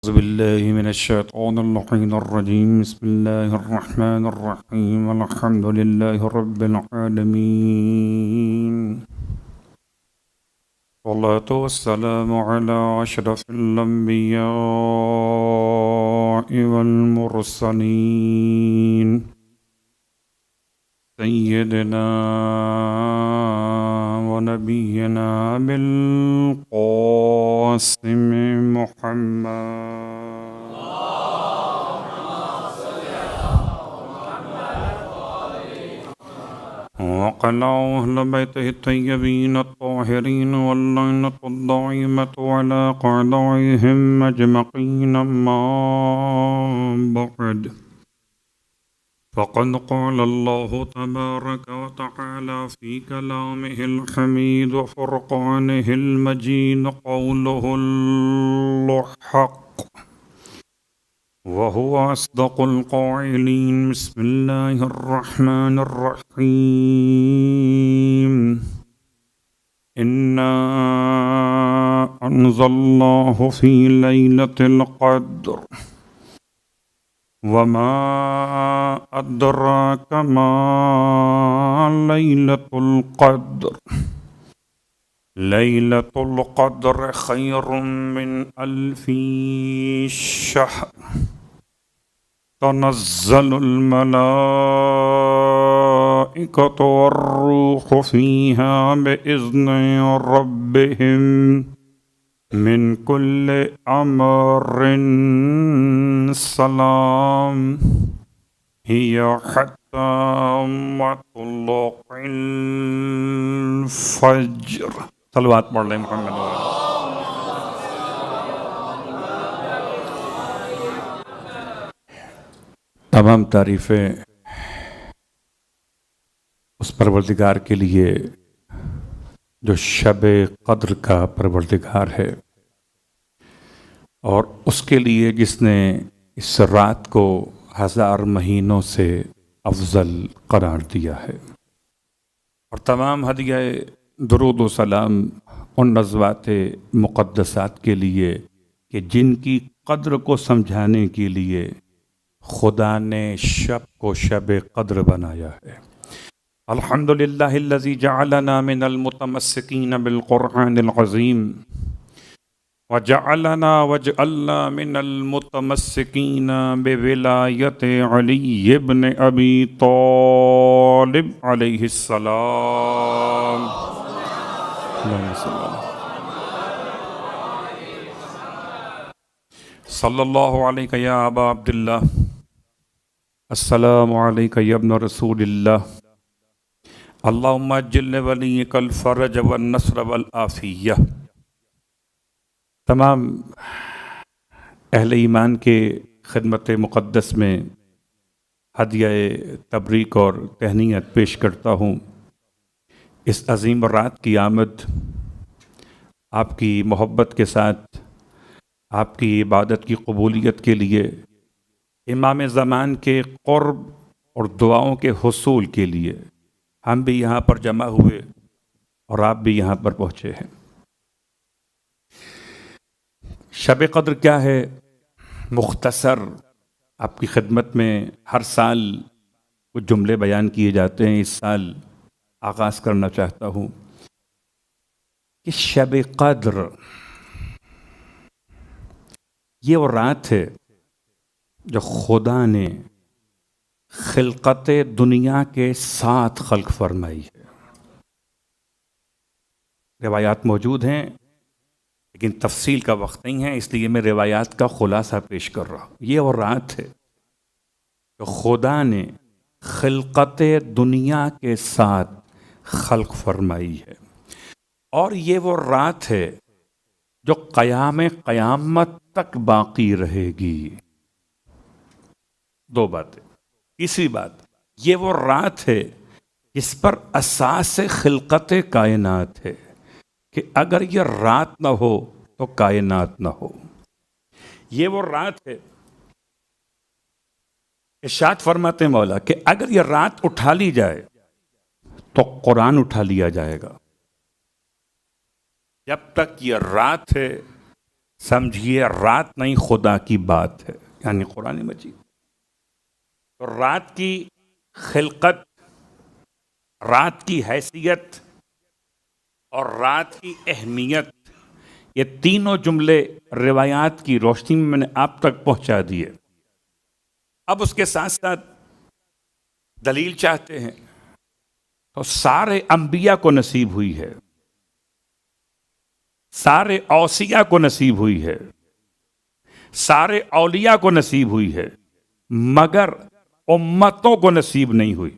أعوذ بالله من الشيطان اللعين الرجيم. بسم الله الرحمن الرحيم. الحمد لله رب العالمين، والصلاة والسلام على أشرف الأنبياء والمرسلين سيدنا ونبينا بالقاسم محمد وقال أهل بيته الطيبين الطاهرين واللعنة الدائمة على قضائهم أجمعين. ما بعد، فقد قال الله تبارك وتعالى في كلامه الحميد وفرقانه المجيد قوله الحق وهو أصدق القائلين. بسم الله الرحمن الرحيم. إنا أنزلناه في ليلة القدر وما أدراك ما ليلة القدر. ليلة القدر خير من 1000 شهر. تنزل الملائكة والروح فيها بإذن ربهم من كل أمر سلام هي حتى مطلع الفجر. صلوات پڑھ لیں محمد. تمام تعریفیں اس پروردگار کے لیے جو شب قدر کا پروردگار ہے، اور اس کے لیے جس نے اس رات کو 1000 مہینوں سے افضل قرار دیا ہے. اور تمام ہدیہ درود و سلام ان نزوات مقدسات کے لیے کہ جن کی قدر کو سمجھانے کے لیے خدا نے شب کو شب قدر بنایا ہے. الحمدللہ الذی جعلنا من المتمسکین بالقرآن العظیم وجعلنا من المتمسکین بولایت علی ابن ابی طالب علیہ السلام. صلی اللہ علیہ یا ابا عبداللہ. السلام علیک یا ابن رسول اللہ. اللہم اجل ولیک الفرج والنصر والعافیہ. تمام اہل ایمان کے خدمت مقدس میں ہدیہ تبریک اور تہنیت پیش کرتا ہوں. اس عظیم رات کی آمد آپ کی محبت کے ساتھ آپ کی عبادت کی قبولیت کے لیے، امام زمان کے قرب اور دعاؤں کے حصول کے لیے ہم بھی یہاں پر جمع ہوئے اور آپ بھی یہاں پر پہنچے ہیں. شب قدر کیا ہے؟ مختصر آپ کی خدمت میں ہر سال کچھ جملے بیان کیے جاتے ہیں. اس سال آغاز کرنا چاہتا ہوں کہ شب قدر یہ وہ رات ہے جو خدا نے خلقت دنیا کے ساتھ خلق فرمائی ہے. روایات موجود ہیں لیکن تفصیل کا وقت نہیں ہے، اس لیے میں روایات کا خلاصہ پیش کر رہا ہوں. یہ وہ رات ہے جو خدا نے خلقت دنیا کے ساتھ خلق فرمائی ہے، اور یہ وہ رات ہے جو قیامت تک باقی رہے گی. دو باتیں. تیسری بات، یہ وہ رات ہے جس پر اساس خلقت کائنات ہے کہ اگر یہ رات نہ ہو تو کائنات نہ ہو. یہ وہ رات ہے، ارشاد فرماتے مولا کہ اگر یہ رات اٹھا لی جائے تو قرآن اٹھا لیا جائے گا. جب تک یہ رات ہے سمجھیے رات نہیں خدا کی بات ہے، یعنی قرآن مجید۔ تو رات کی خلقت، رات کی حیثیت اور رات کی اہمیت، یہ تینوں جملے روایات کی روشنی میں نے آپ تک پہنچا دیے۔ اب اس کے ساتھ ساتھ دلیل چاہتے ہیں تو سارے انبیاء کو نصیب ہوئی ہے، سارے اوصیاء کو نصیب ہوئی ہے، سارے اولیاء کو نصیب ہوئی ہے، مگر امتوں کو نصیب نہیں ہوئی۔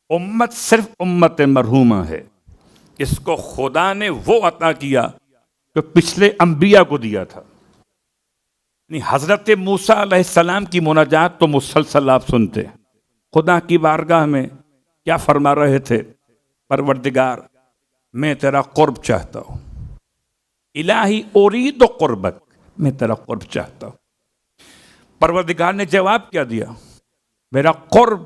امت صرف امت مرحومہ ہے، اس کو خدا نے وہ عطا کیا جو پچھلے انبیاء کو دیا تھا۔ یعنی حضرت موسیٰ علیہ السلام کی مناجات تو مسلسل آپ سنتے ہیں، خدا کی بارگاہ میں کیا فرما رہے تھے؟ پروردگار میں تیرا قرب چاہتا ہوں، الہی ارید قربک، میں تیرا قرب چاہتا ہوں۔ پروردگار نے جواب کیا دیا؟ میرا قرب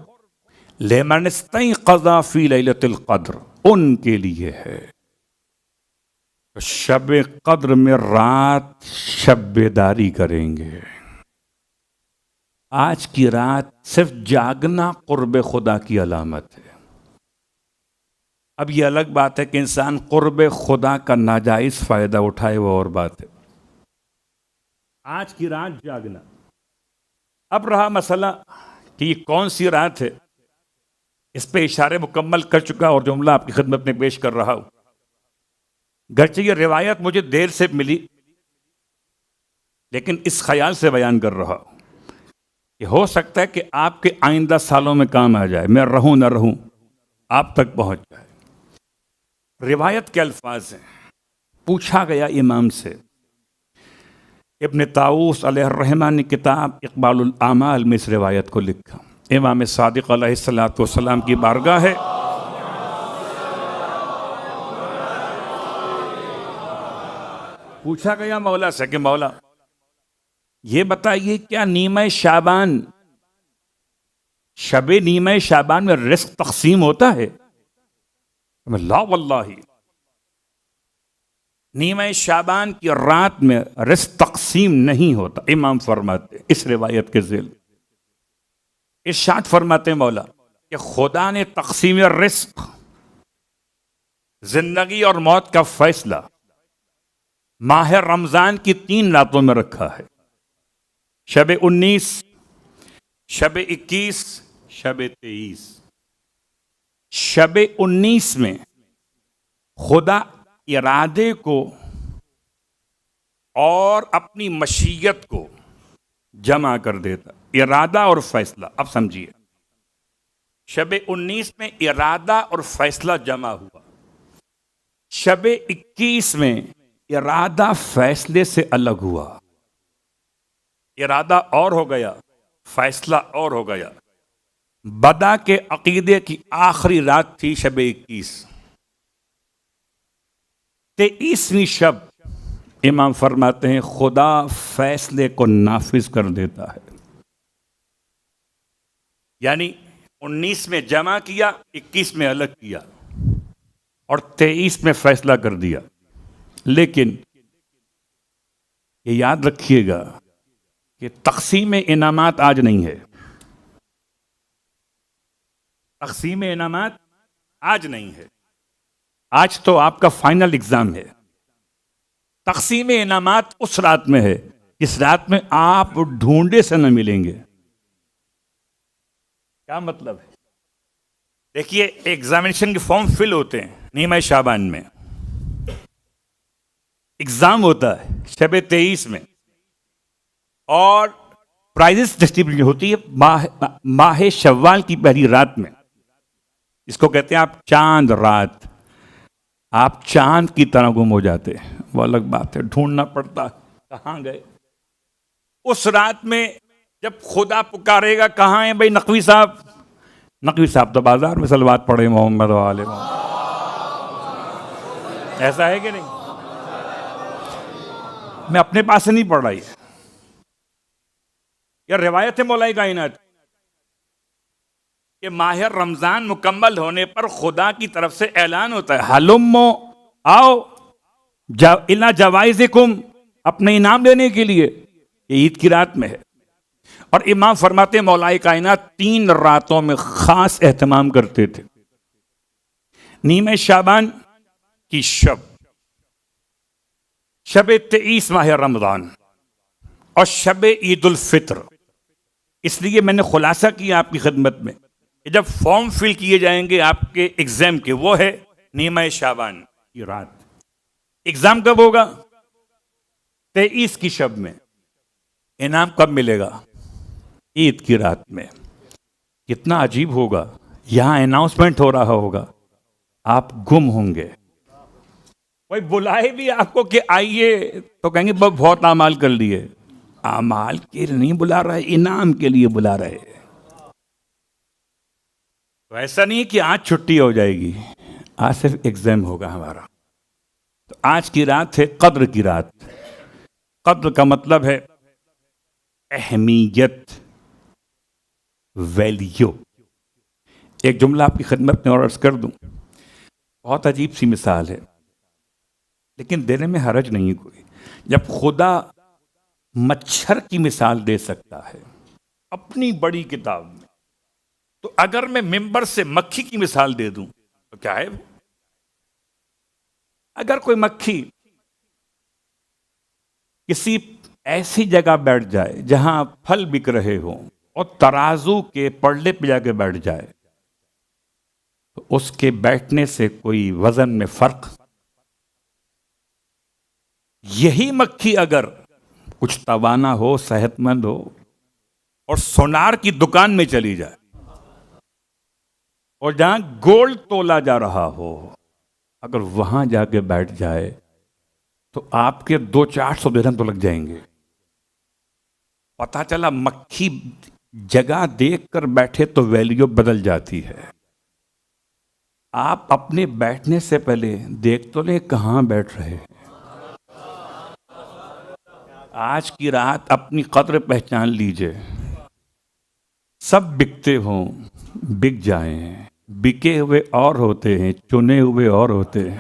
لمن استيقظ فی لیلۃ القدر، ان کے لیے ہے شب قدر میں رات شب بیداری کریں گے۔ آج کی رات صرف جاگنا قرب خدا کی علامت ہے۔ اب یہ الگ بات ہے کہ انسان قرب خدا کا ناجائز فائدہ اٹھائے، وہ اور بات ہے۔ آج کی رات جاگنا۔ اب رہا مسئلہ کہ یہ کون سی رات ہے، اس پہ اشارے مکمل کر چکا اور جملہ آپ کی خدمت میں پیش کر رہا ہوں۔ گرچہ یہ روایت مجھے دیر سے ملی، لیکن اس خیال سے بیان کر رہا ہوں کہ ہو سکتا ہے کہ آپ کے آئندہ سالوں میں کام آ جائے، میں رہوں نہ رہوں آپ تک پہنچ جائے۔ روایت کے الفاظ ہیں، پوچھا گیا امام سے، ابن طاووس علیہ الرحمہ نے کتاب اقبال الاعمال میں اس روایت کو لکھا۔ امام صادق علیہ السلام کی بارگاہ ہے، پوچھا گیا مولا سے کہ مولا یہ بتائیے کیا نیمہ شعبان، شب نیمہ شعبان میں رزق تقسیم ہوتا ہے؟ لا واللہ، نیمہ شعبان کی رات میں رزق تقسیم نہیں ہوتا۔ امام فرماتے اس روایت کے ذیل ارشاد فرماتے مولا کہ خدا نے تقسیم رزق، زندگی اور موت کا فیصلہ ماہ رمضان کی 3 راتوں میں رکھا ہے، شب 19، شب 21، شب 23۔ شب 19 میں خدا ارادے کو اور اپنی مشیت کو جمع کر دیتا، ارادہ اور فیصلہ۔ اب سمجھیے، شب 19 میں ارادہ اور فیصلہ جمع ہوا، شب 21 میں ارادہ فیصلے سے الگ ہوا، ارادہ اور ہو گیا، فیصلہ اور ہو گیا۔ بدا کے عقیدے کی آخری رات تھی شب 21۔ 23ویں شب امام فرماتے ہیں خدا فیصلے کو نافذ کر دیتا ہے، یعنی 19 میں جمع کیا، 21 میں الگ کیا اور 23 میں فیصلہ کر دیا۔ لیکن یہ یاد رکھیے گا کہ تقسیم انعامات آج نہیں ہے، تقسیم انعامات آج نہیں ہے، آج تو آپ کا فائنل ایگزام ہے۔ تقسیم انعامات اس رات میں ہے جس رات میں آپ ڈھونڈے سے نہ ملیں گے۔ کیا مطلب ہے؟ دیکھیے، ایگزامینیشن کے فارم فل ہوتے ہیں نیمہ شعبان میں، ایگزام ہوتا ہے شب 23 میں، اور پرائزز ڈسٹریبیوشن ہوتی ہے ماہ شوال کی پہلی رات میں، اس کو کہتے ہیں آپ چاند رات۔ آپ چاند کی طرح گم ہو جاتے ہیں، وہ الگ بات ہے، ڈھونڈنا پڑتا کہاں گئے۔ اس رات میں جب خدا پکارے گا کہاں ہیں بھائی نقوی صاحب، نقوی صاحب تو بازار میں صلوات پڑھے محمد والے محمد، ایسا ہے کہ نہیں؟ میں اپنے پاس سے نہیں پڑھ رہا، یہ روایت ہے مولا کائنات کہ ماہ رمضان مکمل ہونے پر خدا کی طرف سے اعلان ہوتا ہے ہلمو آؤ الا جوائزکم، اپنے انعام لینے کے لیے، یہ عید کی رات میں ہے۔ اور امام فرماتے ہیں مولا کائنات 3 راتوں میں خاص اہتمام کرتے تھے، نیمہ شعبان کی شب، شب 23 ماہ رمضان، اور شب عید الفطر۔ اس لیے میں نے خلاصہ کیا آپ کی خدمت میں کہ جب فارم فل کیے جائیں گے آپ کے ایگزام کے، وہ ہے نیمہ شعبان کی رات۔ ایگزام کب ہوگا؟ 23 کی شب میں۔ انعام کب ملے گا؟ عید کی رات میں۔ کتنا عجیب ہوگا، یہاں اناؤنسمنٹ ہو رہا ہوگا، آپ گم ہوں گے، کوئی بلائے بھی آپ کو کہ آئیے تو کہیں گے بہت اعمال کر لیے۔ اعمال کے لیے نہیں بلا رہے، انعام کے لیے بلا رہے۔ تو ایسا نہیں کہ آج چھٹی ہو جائے گی، آج صرف ایگزام ہوگا ہمارا۔ تو آج کی رات ہے قدر کی رات۔ قدر کا مطلب ہے اہمیت، ویلیو۔ ایک جملہ آپ کی خدمت میں اور عرض کر دوں، بہت عجیب سی مثال ہے لیکن دینے میں حرج نہیں کوئی۔ جب خدا مچھر کی مثال دے سکتا ہے اپنی بڑی کتاب میں، تو اگر میں ممبر سے مکھی کی مثال دے دوں تو کیا ہے وہ؟ اگر کوئی مکھی کسی ایسی جگہ بیٹھ جائے جہاں پھل بک رہے ہوں اور ترازو کے پلڑے پہ جا کے بیٹھ جائے تو اس کے بیٹھنے سے کوئی وزن میں فرق؟ یہی مکھی اگر کچھ توانا ہو، صحت مند ہو اور سونار کی دکان میں چلی جائے اور جہاں گولڈ تولا جا رہا ہو، اگر وہاں جا کے بیٹھ جائے تو آپ کے 200-400 درہم تو لگ جائیں گے۔ پتہ چلا مکھی جگہ دیکھ کر بیٹھے تو ویلیو بدل جاتی ہے۔ آپ اپنے بیٹھنے سے پہلے دیکھ تو لیں کہاں بیٹھ رہے ہیں۔ آج کی رات اپنی قدر پہچان لیجئے۔ سب بکتے ہوں، بک جائیں، بکے ہوئے اور ہوتے ہیں، چنے ہوئے اور ہوتے ہیں۔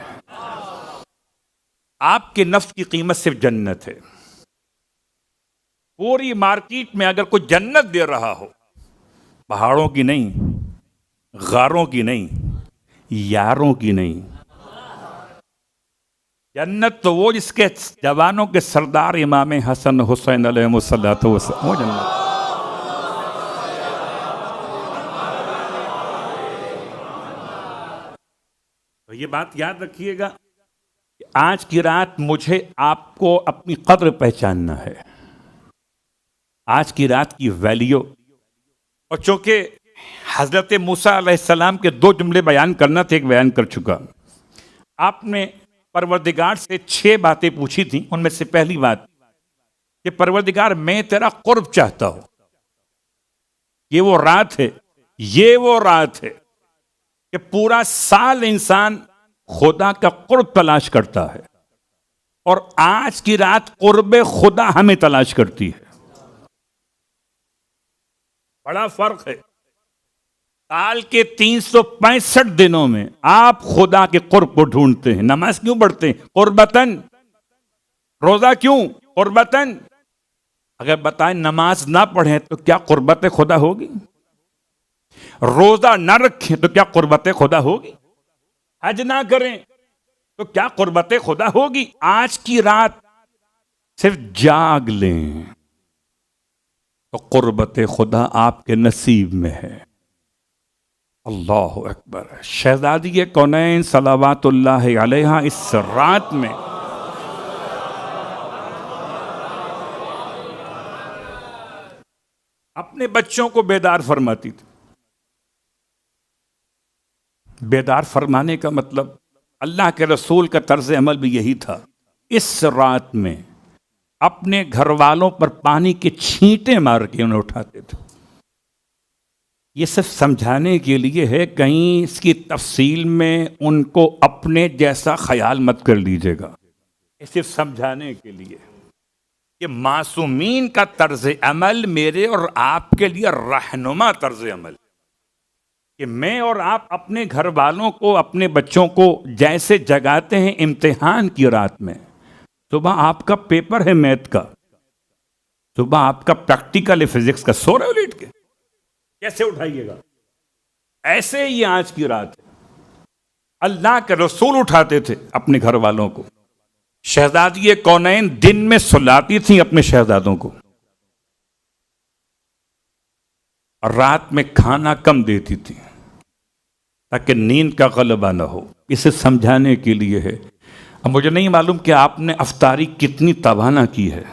آپ کے نفس کی قیمت صرف جنت ہے۔ پوری مارکیٹ میں اگر کوئی جنت دے رہا ہو، پہاڑوں کی نہیں، غاروں کی نہیں، یاروں کی نہیں، جنت تو وہ جس کے جوانوں کے سردار امام حسن حسین علیہ الصلوۃ والسلام، وہ جنت۔ تو یہ بات یاد رکھیے گا کہ آج کی رات مجھے آپ کو اپنی قدر پہچاننا ہے، آج کی رات کی ویلیو۔ اور چونکہ حضرت موسیٰ علیہ السلام کے 2 جملے بیان کرنا تھے، ایک بیان کر چکا۔ آپ نے پروردگار سے 6 باتیں پوچھی تھیں، ان میں سے پہلی بات کہ پروردگار میں تیرا قرب چاہتا ہوں۔ یہ وہ رات ہے، یہ وہ رات ہے کہ پورا سال انسان خدا کا قرب تلاش کرتا ہے، اور آج کی رات قرب خدا ہمیں تلاش کرتی ہے۔ بڑا فرق ہے۔ سال کے 365 دنوں میں آپ خدا کے قرب کو ڈھونڈتے ہیں۔ نماز کیوں پڑھتے ہیں؟ قربتاً۔ روزہ کیوں؟ قربتاً۔ اگر بتائیں نماز نہ پڑھیں تو کیا قربت خدا ہوگی؟ روزہ نہ رکھیں تو کیا قربت خدا ہوگی؟ حج نہ کریں تو کیا قربت خدا ہوگی؟ آج کی رات صرف جاگ لیں تو قربت خدا آپ کے نصیب میں ہے۔ اللہ اکبر۔ شہزادی کونین صلوات اللہ علیہا اس رات میں اپنے بچوں کو بیدار فرماتی تھی۔ بیدار فرمانے کا مطلب اللہ کے رسول کا طرز عمل بھی یہی تھا۔ اس رات میں اپنے گھر والوں پر پانی کے چھینٹے مار کے انہیں اٹھاتے تھے۔ یہ صرف سمجھانے کے لیے ہے، کہیں اس کی تفصیل میں ان کو اپنے جیسا خیال مت کر لیجیے گا۔ یہ صرف سمجھانے کے لیے کہ معصومین کا طرز عمل میرے اور آپ کے لیے رہنما طرز عمل۔ کہ میں اور آپ اپنے گھر والوں کو، اپنے بچوں کو جیسے جگاتے ہیں امتحان کی رات میں، صبح آپ کا پیپر ہے میتھ کا، صبح آپ کا پریکٹیکل ہے فزکس کا، سو رہے ہو لیٹ کے، کیسے اٹھائیے گا؟ ایسے ہی آج کی رات ہے۔ اللہ کے رسول اٹھاتے تھے اپنے گھر والوں کو، شہزادی کونین دن میں سلاتی تھیں اپنے شہزادوں کو، اور رات میں کھانا کم دیتی تھی تاکہ نیند کا غلبہ نہ ہو۔ اسے سمجھانے کے لیے ہے۔ اب مجھے نہیں معلوم کہ آپ نے افطاری کتنی توانا کی ہے،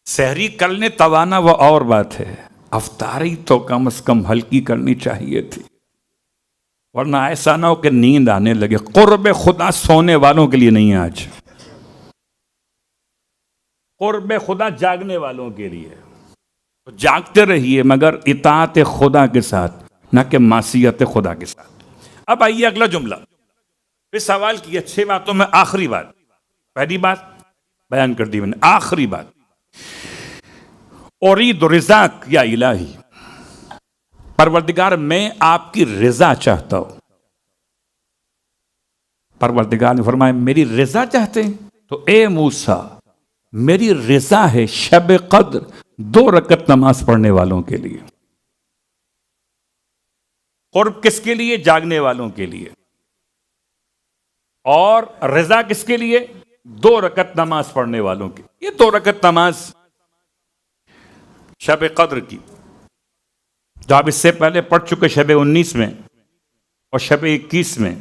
سحری کر لیں توانا وہ اور بات ہے، افطاری تو کم از کم ہلکی کرنی چاہیے تھی، ورنہ ایسا نہ ہو کہ نیند آنے لگے۔ قرب خدا سونے والوں کے لیے نہیں ہے آج، قرب خدا جاگنے والوں کے لیے۔ تو جاگتے رہیے مگر اطاعت خدا کے ساتھ، نہ کہ معصیت خدا کے ساتھ۔ اب آئیے اگلا جملہ، پھر سوال کیا 6 باتوں میں آخری بات، پہلی بات بیان کر دی میں نے، آخری بات، ارید رضاک یا الہی، پروردگار میں آپ کی رضا چاہتا ہوں۔ پروردگار نے فرمایا میری رضا چاہتے ہیں تو اے موسیٰ میری رضا ہے شب قدر 2 رکعت نماز پڑھنے والوں کے لیے۔ قرب کس کے لیے؟ جاگنے والوں کے لیے۔ اور رضا کس کے لیے؟ 2 رکعت نماز پڑھنے والوں کی۔ یہ 2 رکعت نماز شب قدر کی، جو آپ اس سے پہلے پڑھ چکے شب 19 میں اور شب 21 میں،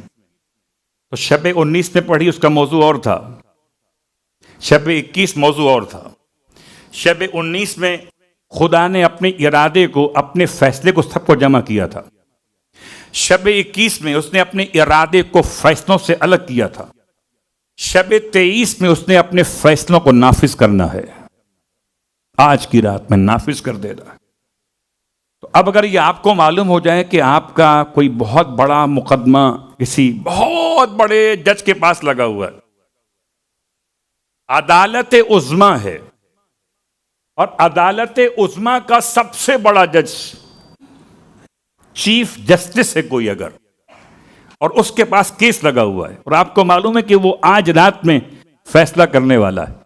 تو شب 19 میں پڑھی اس کا موضوع اور تھا، شب 21 موضوع اور تھا۔ شب 19 میں خدا نے اپنے ارادے کو، اپنے فیصلے کو سب کو جمع کیا تھا، شب 21 میں اس نے اپنے ارادے کو فیصلوں سے الگ کیا تھا، شب 23 میں اس نے اپنے فیصلوں کو نافذ کرنا ہے، آج کی رات میں نافذ کر دے رہا ہے۔ تو اب اگر یہ آپ کو معلوم ہو جائے کہ آپ کا کوئی بہت بڑا مقدمہ کسی بہت بڑے جج کے پاس لگا ہوا ہے، عدالت عظمی ہے، اور عدالت عظمی کا سب سے بڑا جج چیف جسٹس ہے کوئی اگر، اور اس کے پاس کیس لگا ہوا ہے، اور آپ کو معلوم ہے کہ وہ آج رات میں فیصلہ کرنے والا ہے،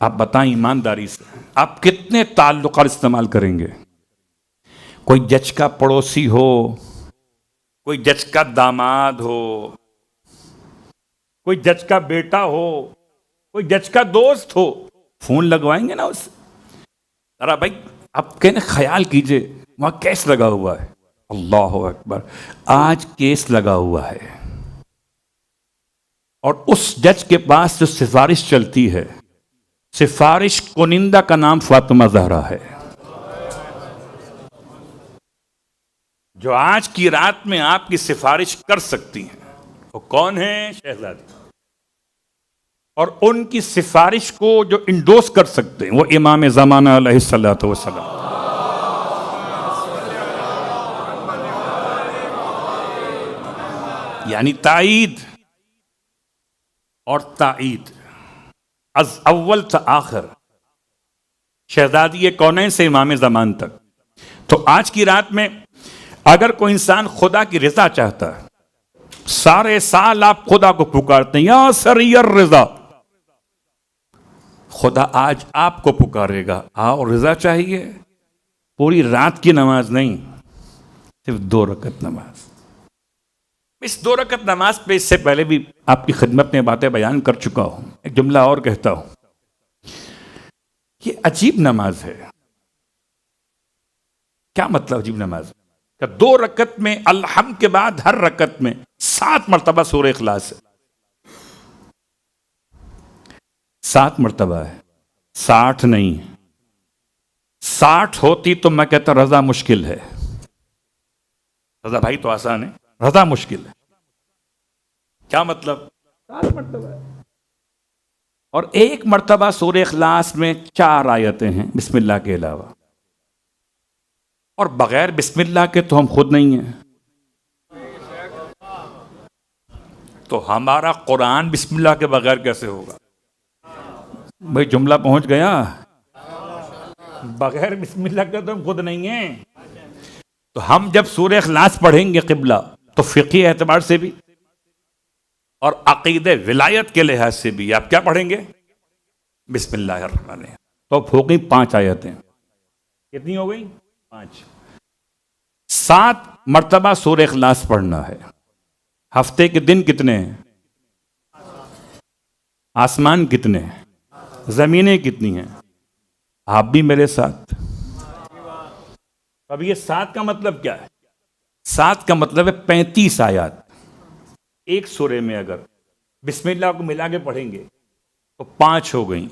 آپ بتائیں ایمانداری سے آپ کتنے تعلقات استعمال کریں گے؟ کوئی جج کا پڑوسی ہو، کوئی جج کا داماد ہو، کوئی جج کا بیٹا ہو، کوئی جج کا دوست ہو، فون لگوائیں گے نا اس سے؟ ذرا بھائی آپ کہنے خیال کیجئے وہاں کیس لگا ہوا ہے، اللہ اکبر، آج کیس لگا ہوا ہے، اور اس جج کے پاس جو سفارش چلتی ہے، سفارش کنندہ کا نام فاطمہ زہرا ہے، جو آج کی رات میں آپ کی سفارش کر سکتی ہیں۔ وہ کون ہیں؟ شہزادی، اور ان کی سفارش کو جو انڈوس کر سکتے ہیں وہ امام زمانہ علیہ الصلوۃ والسلام۔ یعنی تائید اور تائید، از اول تا آخر، شہزادی کونین سے امام زمان تک۔ تو آج کی رات میں اگر کوئی انسان خدا کی رضا چاہتا ہے، سارے سال آپ خدا کو پکارتے ہیں یا سری الرضا، خدا آج آپ کو پکارے گا، آؤ رضا چاہیے، پوری رات کی نماز نہیں، صرف 2 رکعت نماز۔ اس 2 رکعت نماز پہ اس سے پہلے بھی آپ کی خدمت میں باتیں بیان کر چکا ہوں، ایک جملہ اور کہتا ہوں، یہ عجیب نماز ہے۔ کیا مطلب عجیب نماز؟ کہ 2 رکعت میں الحمد کے بعد ہر رکعت میں 7 مرتبہ سورہ اخلاص ہے، 7 مرتبہ ہے، 60 نہیں، 60 ہوتی تو میں کہتا رضا مشکل ہے، رضا بھائی تو آسان ہے، رضا مشکل ہے۔ کیا مطلب؟ 7 مرتبہ ہے، اور 1 مرتبہ سورہ اخلاص میں 4 آیتیں ہیں بسم اللہ کے علاوہ، اور بغیر بسم اللہ کے تو ہم خود نہیں ہیں، تو ہمارا قرآن بسم اللہ کے بغیر کیسے ہوگا؟ بھائی جملہ پہنچ گیا؟ بغیر بسم اللہ کے تو ہم خود نہیں ہیں، تو ہم جب سورہ اخلاص پڑھیں گے قبلہ تو فقہی اعتبار سے بھی اور عقیدہ ولایت کے لحاظ سے بھی آپ کیا پڑھیں گے؟ بسم اللہ الرحمن الرحیم. تو پھوکی 5 آیتیں. کتنی ہو گئی؟ 5. 7 مرتبہ سورہ اخلاص پڑھنا ہے. ہفتے کے دن کتنے ہیں؟ آسمان کتنے ہیں؟ زمینیں کتنی ہیں؟ آپ بھی میرے ساتھ. اب یہ 7 کا مطلب کیا ہے؟ 7 کا مطلب ہے 35 آیات. ایک سورے میں اگر بسم اللہ کو ملا کے پڑھیں گے تو 5 ہو گئیں.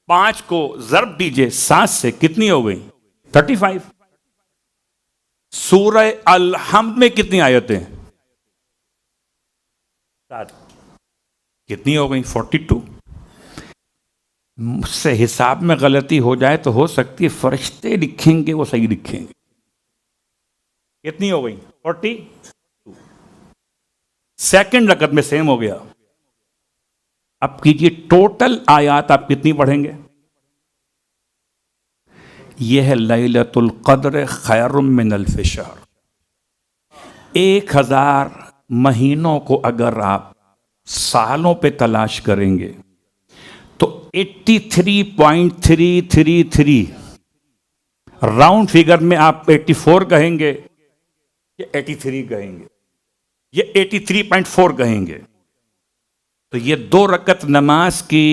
5 کو ضرب دیجئے 7 سے، کتنی ہو گئیں؟ 35. سورہ الحمد میں کتنی آیتیں ہیں؟ 7. کتنی ہو گئیں؟ 42. مجھ سے حساب میں غلطی ہو جائے تو ہو سکتی ہے فرشتے لکھیں گے وہ صحیح لکھیں گے. کتنی ہو گئی؟ 42. سیکنڈ رکعت میں سیم ہو گیا. اب کیجئے ٹوٹل آیات آپ کتنی پڑھیں گے؟ یہ ہے لیلۃ القدر خیر من الف شہر. 1000 مہینوں کو اگر آپ سالوں پہ تلاش کریں گے تو 83.333 راؤنڈ فگر میں آپ 84 کہیں گے یا 83 کہیں گے یا 83.4 کہیں گے. تو یہ 2 رکعت نماز کی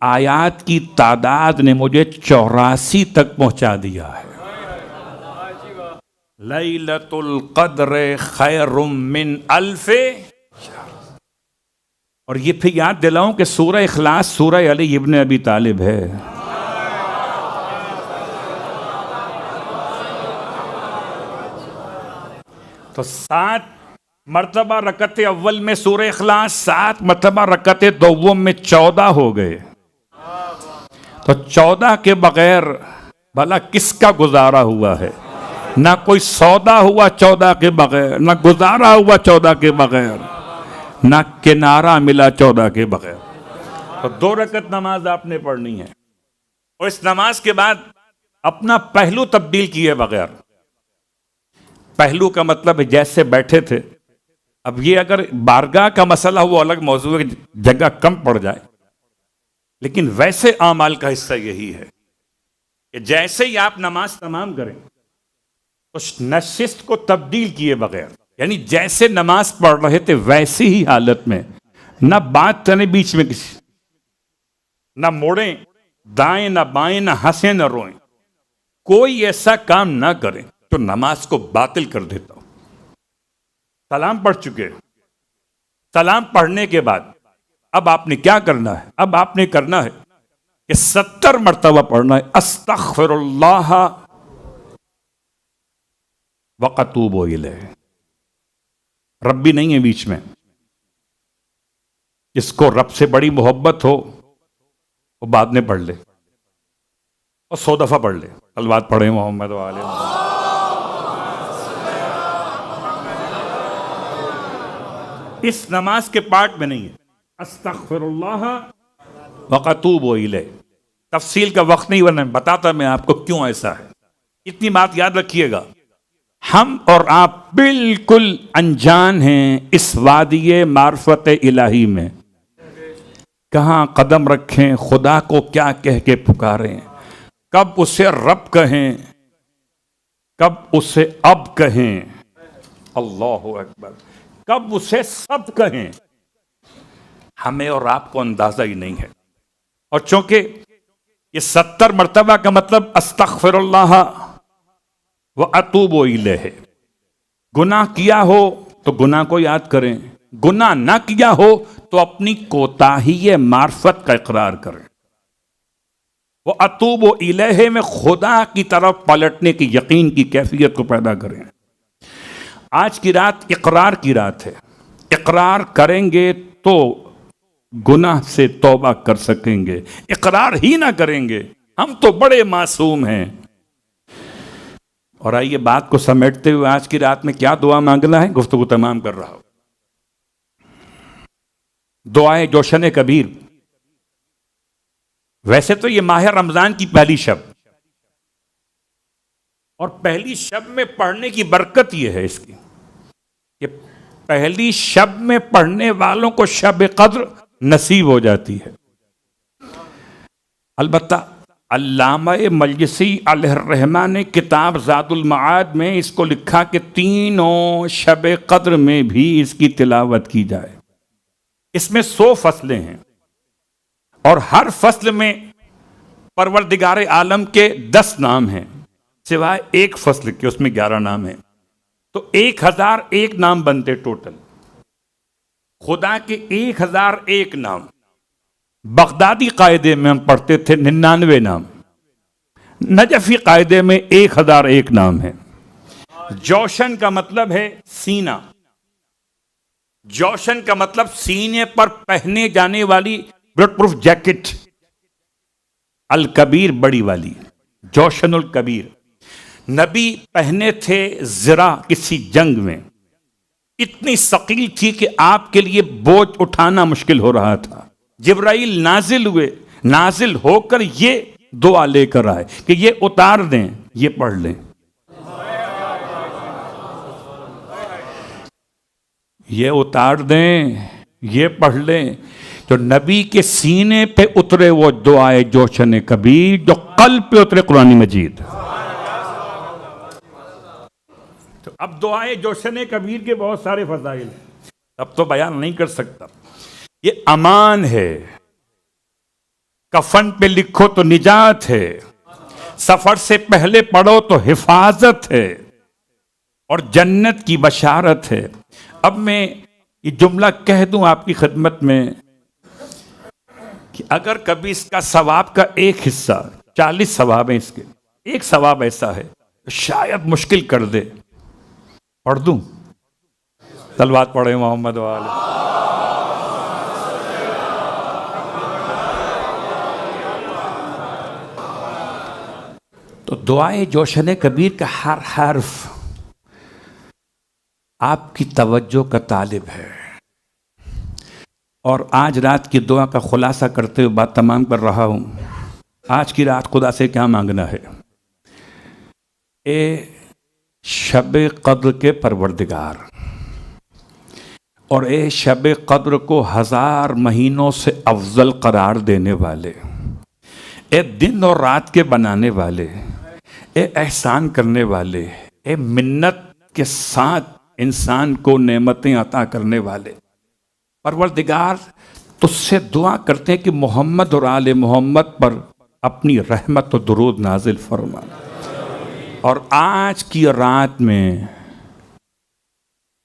آیات کی تعداد نے مجھے 84 تک پہنچا دیا ہے. لیلۃ القدر خیر من الف. اور یہ پھر یاد دلاؤں کہ سورہ اخلاص سورہ علی ابن ابی طالب ہے. تو 7 مرتبہ رکعت اول میں سورہ اخلاص، 7 مرتبہ رکعت دوم میں 14 ہو گئے. تو 14 کے بغیر بھلا کس کا گزارا ہوا ہے؟ نہ کوئی سودا ہوا 14 کے بغیر، نہ گزارا ہوا 14 کے بغیر، نہ کنارہ ملا 14 کے بغیر. تو 2 رکعت نماز آپ نے پڑھنی ہے اور اس نماز کے بعد اپنا پہلو تبدیل کیے بغیر. پہلو کا مطلب ہے جیسے بیٹھے تھے. اب یہ اگر بارگاہ کا مسئلہ وہ الگ موضوع ہے، جگہ کم پڑ جائے، لیکن ویسے اعمال کا حصہ یہی ہے کہ جیسے ہی آپ نماز تمام کریں اس نشست کو تبدیل کیے بغیر، یعنی جیسے نماز پڑھ رہے تھے ویسی ہی حالت میں، نہ بات کریں بیچ میں کسی، نہ موڑیں دائیں نہ بائیں، نہ ہنسیں نہ روئیں، کوئی ایسا کام نہ کریں تو نماز کو باطل کر دیتا ہوں. سلام پڑھ چکے. سلام پڑھنے کے بعد اب آپ نے کیا کرنا ہے؟ اب آپ نے کرنا ہے کہ 70 مرتبہ پڑھنا ہے استغفر اللہ وَأَتُوبُ إِلَيْهِ. ربی نہیں ہے بیچ میں. جس کو رب سے بڑی محبت ہو وہ بعد میں پڑھ لے اور 100 دفعہ پڑھ لے. الوات پڑھیں محمد وآلہ محمد. اس نماز کے پارٹ میں نہیں ہے استغفر اللہ وَأَتُوبُ إِلَيْهِ. تفصیل کا وقت نہیں ورنہ بتاتا میں آپ کو کیوں ایسا ہے. اتنی بات یاد رکھیے گا، ہم اور آپ بالکل انجان ہیں اس وادی معرفت الہی میں. کہاں قدم رکھیں، خدا کو کیا کہہ کے پکاریں، کب اسے رب کہیں، کب اسے اب کہیں، اللہ اکبر، کب اسے سب کہیں، ہمیں اور آپ کو اندازہ ہی نہیں ہے. اور چونکہ یہ 70 مرتبہ کا مطلب استغفر اللہ وَأَتُوبُ إِلَيْهِ. گناہ کیا ہو تو گناہ کو یاد کریں، گناہ نہ کیا ہو تو اپنی کوتاہی معرفت کا اقرار کریں. وَأَتُوبُ إِلَيْهِ میں خدا کی طرف پلٹنے کی یقین کی کیفیت کو پیدا کریں. آج کی رات اقرار کی رات ہے. اقرار کریں گے تو گناہ سے توبہ کر سکیں گے. اقرار ہی نہ کریں گے ہم تو بڑے معصوم ہیں. اور آئیے بات کو سمیٹتے ہوئے آج کی رات میں کیا دعا مانگنا ہے گفتگو تمام کر رہا ہوں. دعائے جوشن کبیر. ویسے تو یہ ماہ رمضان کی پہلی شب اور پہلی شب میں پڑھنے کی برکت یہ ہے اس کی کہ پہلی شب میں پڑھنے والوں کو شب قدر نصیب ہو جاتی ہے۔ البتہ علامہ مجلسی علیہ الرحمہ نے کتاب زاد المعاد میں اس کو لکھا کہ تینوں شب قدر میں بھی اس کی تلاوت کی جائے۔ اس میں 100 فصلیں ہیں اور ہر فصل میں پروردگار عالم کے 10 نام ہیں، سوائے ایک فصل کے، اس میں 11 نام ہیں، تو 1001 نام بنتے ٹوٹل۔ خدا کے 1001 نام، بغدادی قاعدے میں ہم پڑھتے تھے 99 نام، نجفی قاعدے میں 1001 نام ہے۔ جوشن کا مطلب ہے سینہ، جوشن کا مطلب سینے پر پہنے جانے والی بلٹ پروف جیکٹ، الکبیر بڑی والی، جوشن الکبیر۔ نبی پہنے تھے زرہ کسی جنگ میں، اتنی ثقیل تھی کہ آپ کے لیے بوجھ اٹھانا مشکل ہو رہا تھا۔ جبرائیل نازل ہوئے، نازل ہو کر یہ دعا لے کر آئے کہ یہ اتار دیں، یہ پڑھ لیں، یہ اتار دیں، یہ پڑھ لیں۔ جو نبی کے سینے پہ اترے وہ دعائے جوشن کبیر، جو قلب پہ اترے قرآن مجید۔ تو اب دعائے جوشن کبیر کے بہت سارے فضائل ہیں، اب تو بیان نہیں کر سکتا۔ یہ امان ہے، کفن پہ لکھو تو نجات ہے، سفر سے پہلے پڑھو تو حفاظت ہے اور جنت کی بشارت ہے۔ اب میں یہ جملہ کہہ دوں آپ کی خدمت میں کہ اگر کبھی اس کا ثواب کا ایک حصہ، 40 ثواب ہیں اس کے، ایک ثواب ایسا ہے شاید مشکل کر دے، پڑھ دوں؟ صلوات پڑھیں محمد والے۔ تو دعائے جوشن کبیر کا ہر حرف آپ کی توجہ کا طالب ہے، اور آج رات کی دعا کا خلاصہ کرتے ہوئے بات تمام کر رہا ہوں۔ آج کی رات خدا سے کیا مانگنا ہے؟ اے شب قدر کے پروردگار، اور اے شب قدر کو 1000 مہینوں سے افضل قرار دینے والے، اے دن اور رات کے بنانے والے، اے احسان کرنے والے، اے منت کے ساتھ انسان کو نعمتیں عطا کرنے والے، پروردگار تجھ سے دعا کرتے ہیں کہ محمد اور آل محمد پر اپنی رحمت و درود نازل فرما، اور آج کی رات میں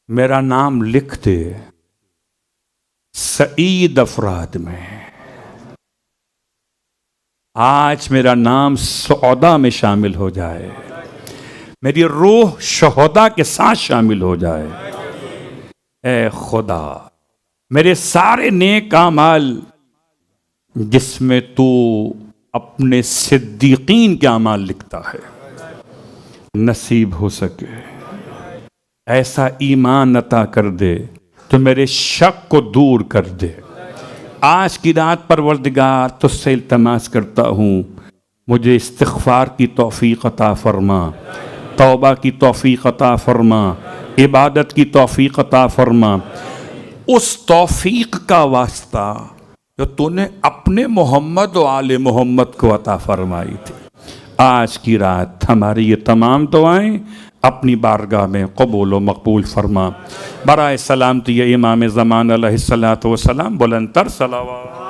میرا نام لکھ دے سعید افراد میں، آج میرا نام سعودہ میں شامل ہو جائے، میری روح شہداء کے ساتھ شامل ہو جائے۔ اے خدا، میرے سارے نیک اعمال جس میں تو اپنے صدیقین کے اعمال لکھتا ہے نصیب ہو سکے، ایسا ایمان عطا کر دے تو میرے شک کو دور کر دے۔ آج کی رات پروردگار تجھ سے التماس کرتا ہوں، مجھے استغفار کی توفیق عطا فرما، توبہ کی توفیق عطا فرما، عبادت کی توفیق عطا فرما، اس توفیق کا واسطہ جو تو نے اپنے محمد و آل محمد کو عطا فرمائی تھی۔ آج کی رات ہماری یہ تمام دعائیں اپنی بارگاہ میں قبول و مقبول فرما۔ برائے سلامتی امام زمان علیہ الصلوۃ والسلام بلند تر صلوات۔